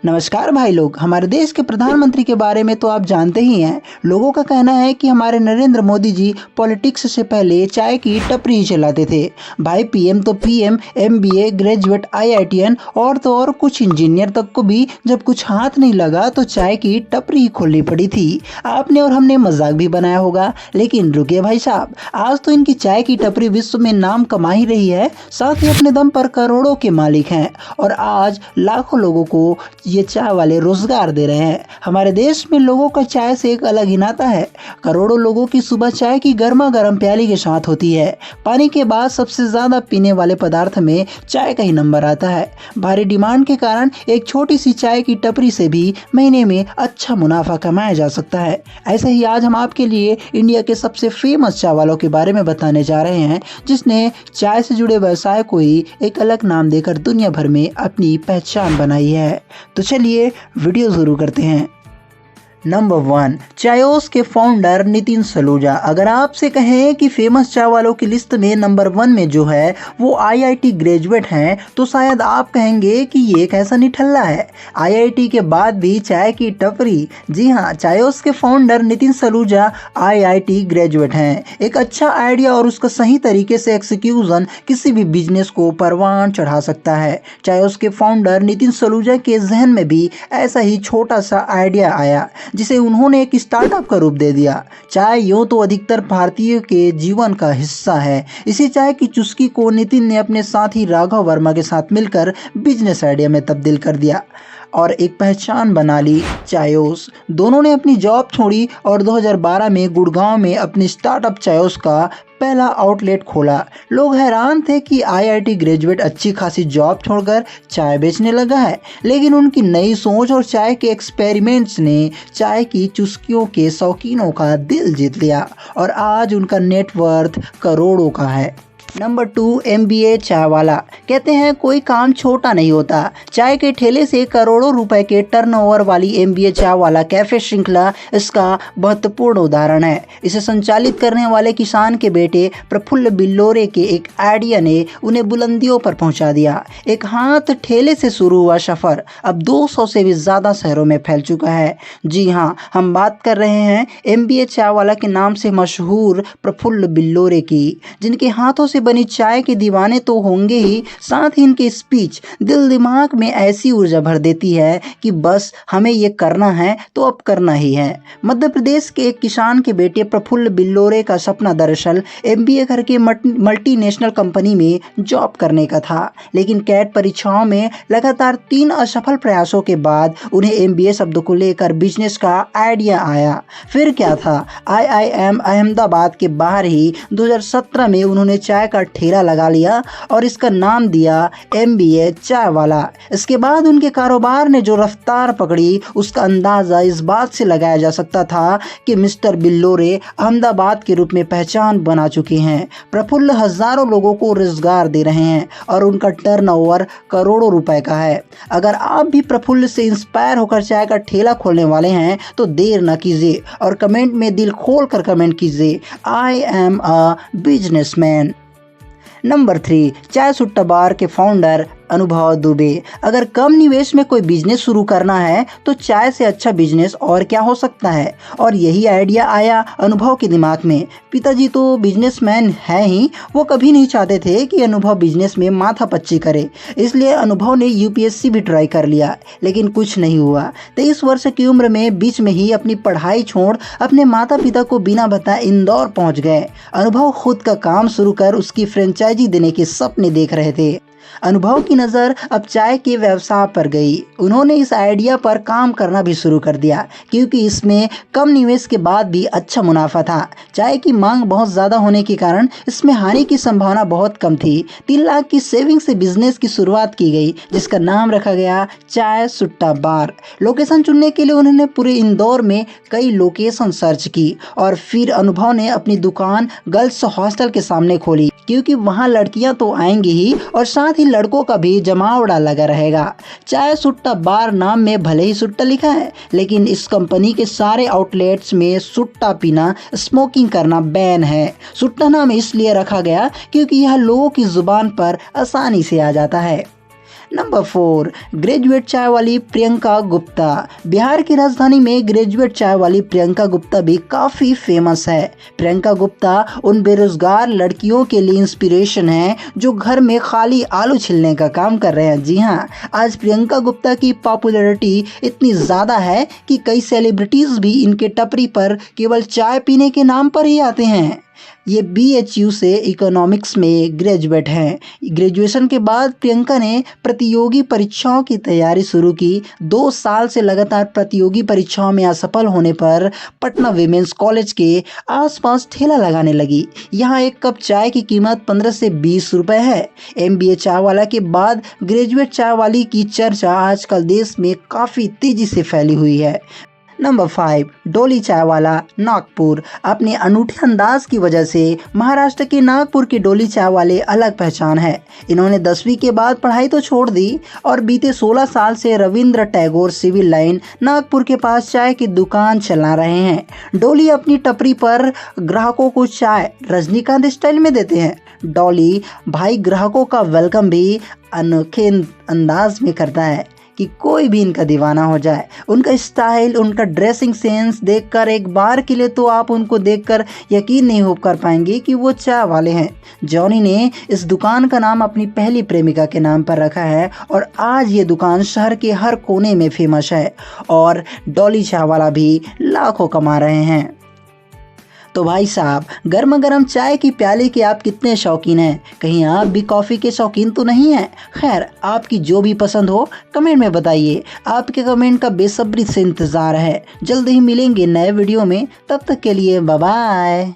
नमस्कार भाई लोग। हमारे देश के प्रधानमंत्री के बारे में तो आप जानते ही हैं। लोगों का कहना है कि हमारे नरेंद्र मोदी जी पॉलिटिक्स से पहले चाय की टपरी ही चलाते थे। भाई पीएम तो पीएम, एमबीए ग्रेजुएट, आईआईटीएन और तो और कुछ इंजीनियर तक को भी जब कुछ हाथ नहीं लगा तो चाय की टपरी ही खोलनी पड़ी थी। आपने और हमने मजाक भी बनाया होगा, लेकिन रुकिए भाई साहब, आज तो इनकी चाय की टपरी विश्व में नाम कमा ही रही है, साथ ही अपने दम पर करोड़ों के मालिक हैं और आज लाखों लोगों को ये चाय वाले रोजगार दे रहे हैं। हमारे देश में लोगों का चाय से एक अलग ही नाता है। करोड़ों लोगों की सुबह चाय की गर्मा गर्म प्याली के साथ होती है। पानी के बाद सबसे ज्यादा पीने वाले पदार्थ में चाय का ही नंबर आता है। भारी डिमांड के कारण एक छोटी सी चाय की टपरी से भी महीने में अच्छा मुनाफा कमाया जा सकता है। ऐसे ही आज हम आपके लिए इंडिया के सबसे फेमस चाय वालों के बारे में बताने जा रहे हैं, जिसने चाय से जुड़े व्यवसाय को ही एक अलग नाम देकर दुनिया भर में अपनी पहचान बनाई है। तो चलिए वीडियो शुरू करते हैं। नंबर 1, चायोस के फाउंडर नितिन सलूजा। अगर आपसे कहें कि फेमस चाय वालों की लिस्ट में नंबर 1 में जो है वो आईआईटी ग्रेजुएट हैं, तो शायद आप कहेंगे कि ये कैसा निठल्ला है, आईआईटी के बाद भी चाय की टपरी। जी हाँ, चायोस के founder Nitin Saluja IIT graduate हैं। एक अच्छा आइडिया और उसका सही तरीके से एक्सिक्यूशन किसी भी बिजनेस को परवान चढ़ा सकता है। चायोस के फाउंडर नितिन सलूजा के जहन में भी ऐसा ही छोटा सा आइडिया आया, जिसे उन्होंने एक स्टार्टअप का रूप दे दिया। चाय यूं तो अधिकतर भारतीयों के जीवन का हिस्सा है। इसी चाय की चुस्की को नितिन ने अपने साथी राघव वर्मा के साथ मिलकर बिजनेस आइडिया में तब्दील कर दिया और एक पहचान बना ली, चायोस। दोनों ने अपनी जॉब छोड़ी और 2012 में गुड़गांव में अपनी स्टार्टअप चायोस का पहला आउटलेट खोला। लोग हैरान थे कि आईआईटी ग्रेजुएट अच्छी खासी जॉब छोड़कर चाय बेचने लगा है, लेकिन उनकी नई सोच और चाय के एक्सपेरिमेंट्स ने चाय की चुस्कियों के शौकीनों का दिल जीत लिया और आज उनका नेटवर्थ करोड़ों का है। नंबर 2, एमबीए चाय वाला। कहते हैं कोई काम छोटा नहीं होता। चाय के ठेले से करोड़ों रुपए के टर्नओवर वाली एमबीए चाय वाला कैफे श्रृंखला इसका महत्वपूर्ण उदाहरण है। इसे संचालित करने वाले किसान के बेटे प्रफुल्ल बिल्लोरे के एक आइडिया ने उन्हें बुलंदियों पर पहुंचा दिया। एक हाथ ठेले से शुरू हुआ सफर अब 200 से भी ज्यादा शहरों में फैल चुका है। जी हाँ, हम बात कर रहे हैं एमबीए चाय वाला के नाम से मशहूर प्रफुल्ल बिल्लोरे की, जिनके हाथों से बनी चाय के दीवाने तो होंगे ही, साथ ही इनकी स्पीच दिल दिमाग में ऐसी ऊर्जा भर देती है कि बस हमें ये करना है तो अब करना ही है। मध्य प्रदेश के एक किसान के बेटे प्रफुल्ल बिल्लोरे का सपना दरअसल एमबीए करके मल्टीनेशनल कंपनी में जॉब करने का था, लेकिन कैट परीक्षाओं में लगातार 3 असफल प्रयासों के बाद उन्हें एमबीए शब्द को लेकर बिजनेस का आइडिया आया। फिर क्या था, आईआईएम अहमदाबाद के बाहर ही 2017 में उन्होंने चाय का ठेला लगा लिया और इसका नाम दिया एमबीए चाय वाला। इसके बाद उनके कारोबार ने जो रफ्तार पकड़ी, उसका अंदाजा इस बात से लगाया जा सकता था कि मिस्टर बिल्लोरे अहमदाबाद के रूप में पहचान बना चुके हैं। प्रफुल्ल हजारों लोगों को रोजगार दे रहे हैं और उनका टर्नओवर करोड़ों रुपए का है। अगर आप भी प्रफुल्ल से इंस्पायर होकर चाय का ठेला खोलने वाले हैं तो देर न कीजिए और कमेंट में दिल खोल कर कमेंट कीजिए, I am a businessman. Number 3, चाय सुट्टा बार के फाउंडर अनुभव दुबे। अगर कम निवेश में कोई बिजनेस शुरू करना है तो चाय से अच्छा बिजनेस और क्या हो सकता है, और यही आइडिया आया अनुभव के दिमाग में। पिताजी तो बिजनेसमैन है ही, वो कभी नहीं चाहते थे कि अनुभव बिजनेस में माथा पच्ची करे, इसलिए अनुभव ने यूपीएससी भी ट्राई कर लिया, लेकिन कुछ नहीं हुआ। 23 वर्ष की उम्र में बीच में ही अपनी पढ़ाई छोड़ अपने माता पिता को बिना बताए इंदौर पहुंच गए। अनुभव खुद का काम शुरू कर उसकी फ्रेंचाइजी देने के सपने देख रहे थे। अनुभव की नज़र अब चाय के व्यवसाय पर गई। उन्होंने इस आइडिया पर काम करना भी शुरू कर दिया, क्योंकि इसमें कम निवेश के बाद भी अच्छा मुनाफा था। चाय की मांग बहुत ज़्यादा होने के कारण इसमें हानि की संभावना बहुत कम थी। 3 लाख की सेविंग से बिजनेस की शुरुआत की गई, जिसका नाम रखा गया चाय सुट्टा बार। लोकेशन चुनने के लिए उन्होंने पूरे इंदौर में कई लोकेशन सर्च की और फिर अनुभव ने अपनी दुकान गर्ल्स हॉस्टल के सामने खोली, क्योंकि वहाँ लड़कियाँ तो आएंगी ही और साथ ही लड़कों का भी जमावड़ा लगा रहेगा। चाय सुट्टा बार नाम में भले ही सुट्टा लिखा है, लेकिन इस कंपनी के सारे आउटलेट्स में सुट्टा पीना, स्मोकिंग करना बैन है। सुट्टा नाम इसलिए रखा गया क्योंकि यह लोगों की जुबान पर आसानी से आ जाता है। नंबर 4, ग्रेजुएट चाय वाली प्रियंका गुप्ता। बिहार की राजधानी में ग्रेजुएट चाय वाली प्रियंका गुप्ता भी काफ़ी फेमस है। प्रियंका गुप्ता उन बेरोजगार लड़कियों के लिए इंस्पिरेशन है जो घर में खाली आलू छिलने का काम कर रहे हैं। जी हाँ, आज प्रियंका गुप्ता की पॉपुलैरिटी इतनी ज़्यादा है कि कई सेलिब्रिटीज़ भी इनके टपरी पर केवल चाय पीने के नाम पर ही आते हैं। ये BHU से इकोनॉमिक्स में ग्रेजुएट हैं। ग्रेजुएशन के बाद प्रियंका ने प्रतियोगी परीक्षाओं की तैयारी शुरू की। 2 साल से लगातार प्रतियोगी परीक्षाओं में असफल होने पर पटना विमेंस कॉलेज के आसपास ठेला लगाने लगी। यहाँ एक कप चाय की कीमत 15 से 20 रुपए है। MBA चाय वाला के बाद ग्रेजुएट चाय वाली की चर्चा आजकल देश में काफ़ी तेजी से फैली हुई है। नंबर 5, डोली चाय वाला नागपुर। अपने अनूठे अंदाज की वजह से महाराष्ट्र के नागपुर के डोली चाय वाले अलग पहचान है। इन्होंने 10वीं के बाद पढ़ाई तो छोड़ दी और बीते 16 साल से रविंद्र टैगोर सिविल लाइन नागपुर के पास चाय की दुकान चला रहे हैं। डोली अपनी टपरी पर ग्राहकों को चाय रजनीकांत स्टाइल में देते हैं। डॉली भाई ग्राहकों का वेलकम भी अनोखे अंदाज में करता है कि कोई भी इनका दीवाना हो जाए। उनका स्टाइल, उनका ड्रेसिंग सेंस देखकर एक बार के लिए तो आप उनको देखकर यकीन नहीं हो कर पाएंगे कि वो चाय वाले हैं। जॉनी ने इस दुकान का नाम अपनी पहली प्रेमिका के नाम पर रखा है और आज ये दुकान शहर के हर कोने में फेमस है और डॉली चाय वाला भी लाखों कमा रहे हैं। तो भाई साहब, गर्मा गर्म चाय की प्याले के आप कितने शौकीन हैं? कहीं आप भी कॉफ़ी के शौकीन तो नहीं हैं? खैर, आपकी जो भी पसंद हो कमेंट में बताइए। आपके कमेंट का बेसब्री से इंतज़ार है। जल्द ही मिलेंगे नए वीडियो में, तब तक के लिए बाय बाय।